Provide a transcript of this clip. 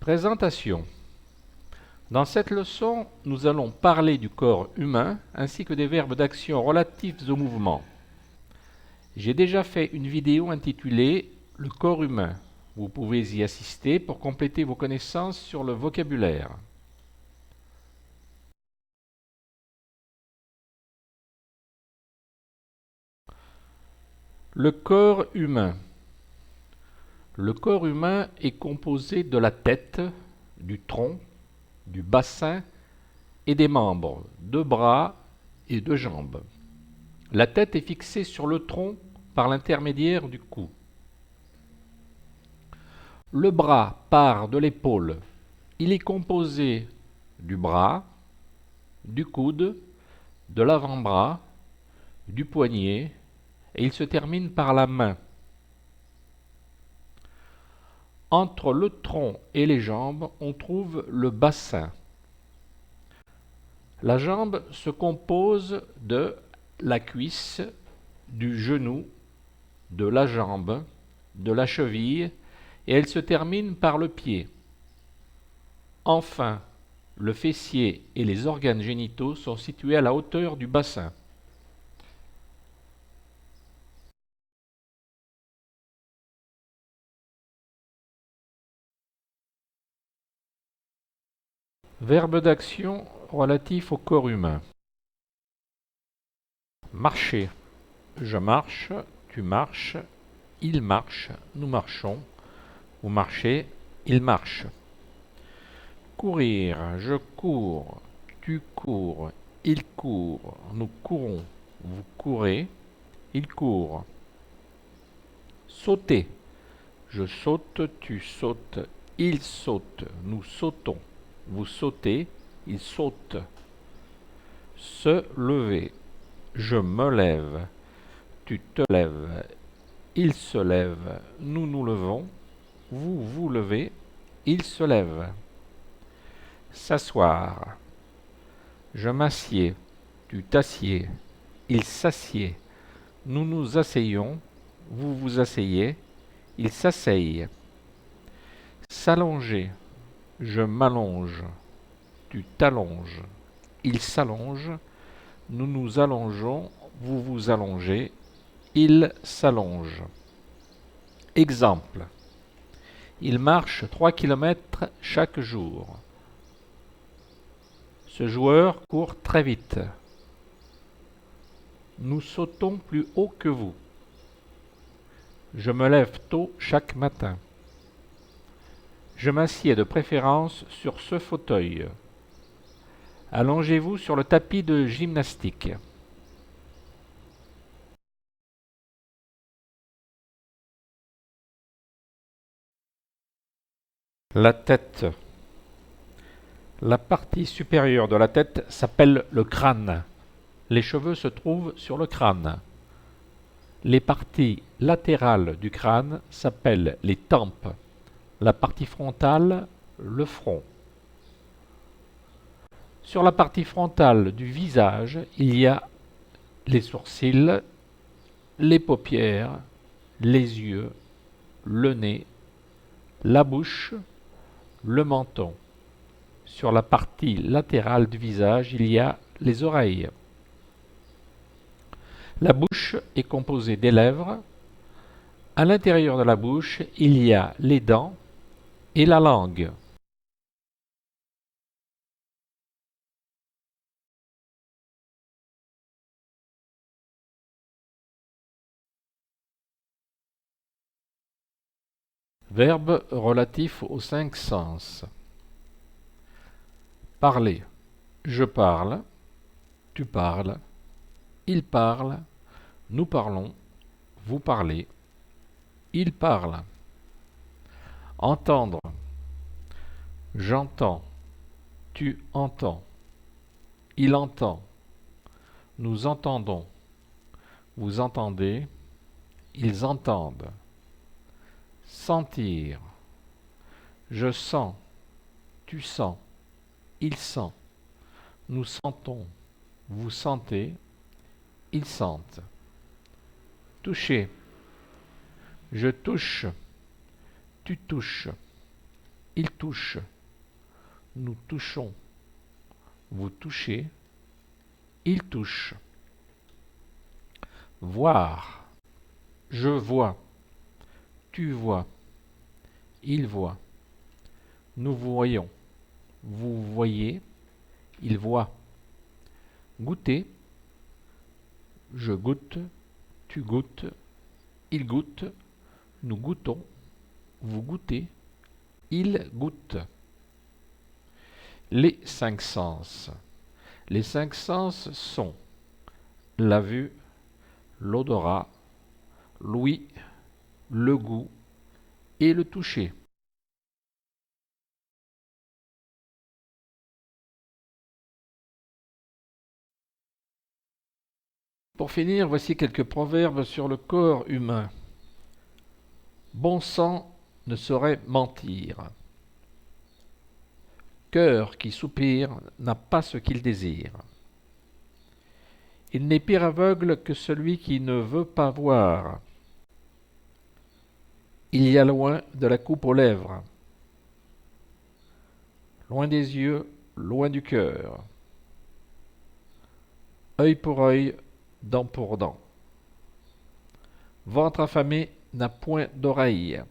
Présentation. Dans cette leçon, nous allons parler du corps humain ainsi que des verbes d'action relatifs au mouvement. J'ai déjà fait une vidéo intitulée « Le corps humain ». Vous pouvez y assister pour compléter vos connaissances sur le vocabulaire. Le corps humain. Le corps humain est composé de la tête, du tronc, du bassin et des membres, de bras et de jambes. La tête est fixée sur le tronc par l'intermédiaire du cou. Le bras part de l'épaule. Il est composé du bras, du coude, de l'avant-bras, du poignet et il se termine par la main. Entre le tronc et les jambes, on trouve le bassin. La jambe se compose de la cuisse, du genou, de la jambe, de la cheville et elle se termine par le pied. Enfin, le fessier et les organes génitaux sont situés à la hauteur du bassin. Verbe d'action relatif au corps humain. Marcher. Je marche, tu marches, il marche, nous marchons, vous marchez, il marche. Courir. Je cours, tu cours, il court, nous courons, vous courez, il court. Sauter. Je saute, tu sautes, il saute, nous sautons, vous sautez, il saute. Se lever. Je me lève, tu te lèves, il se lève, nous nous levons, vous vous levez, il se lève. S'asseoir. Je m'assieds, tu t'assieds, il s'assied, nous nous asseyons, vous vous asseyez, il s'asseye. S'allonger. Je m'allonge, tu t'allonges, il s'allonge, nous nous allongeons, vous vous allongez, il s'allonge. Exemple. Il marche 3 km chaque jour. Ce joueur court très vite. Nous sautons plus haut que vous. Je me lève tôt chaque matin. Je m'assieds de préférence sur ce fauteuil. Allongez-vous sur le tapis de gymnastique. La tête. La partie supérieure de la tête s'appelle le crâne. Les cheveux se trouvent sur le crâne. Les parties latérales du crâne s'appellent les tempes. La partie frontale, le front. Sur la partie frontale du visage, il y a les sourcils, les paupières, les yeux, le nez, la bouche, le menton. Sur la partie latérale du visage, il y a les oreilles. La bouche est composée des lèvres. À l'intérieur de la bouche, il y a les dents et la langue. Verbe relatif aux 5 sens. Parler. Je parle, tu parles, il parle, nous parlons, vous parlez, il parle. Entendre. J'entends, tu entends, il entend, nous entendons, vous entendez, ils entendent. Sentir. Je sens, tu sens, il sent, nous sentons, vous sentez, ils sentent. Toucher. Je touche, tu touches, il touche, nous touchons, vous touchez, il touche. Voir, je vois, tu vois, il voit, nous voyons, vous voyez, il voit. Goûter, je goûte, tu goûtes, il goûte, nous goûtons, vous goûtez, il goûte. Les cinq sens. Les cinq sens sont la vue, l'odorat, l'ouïe, le goût et le toucher. Pour finir, voici quelques proverbes sur le corps humain. Bon sang ne saurait mentir. Cœur qui soupire n'a pas ce qu'il désire. Il n'est pire aveugle que celui qui ne veut pas voir. Il y a loin de la coupe aux lèvres, loin des yeux, loin du cœur. Œil pour œil, dent pour dent. Ventre affamé n'a point d'oreille.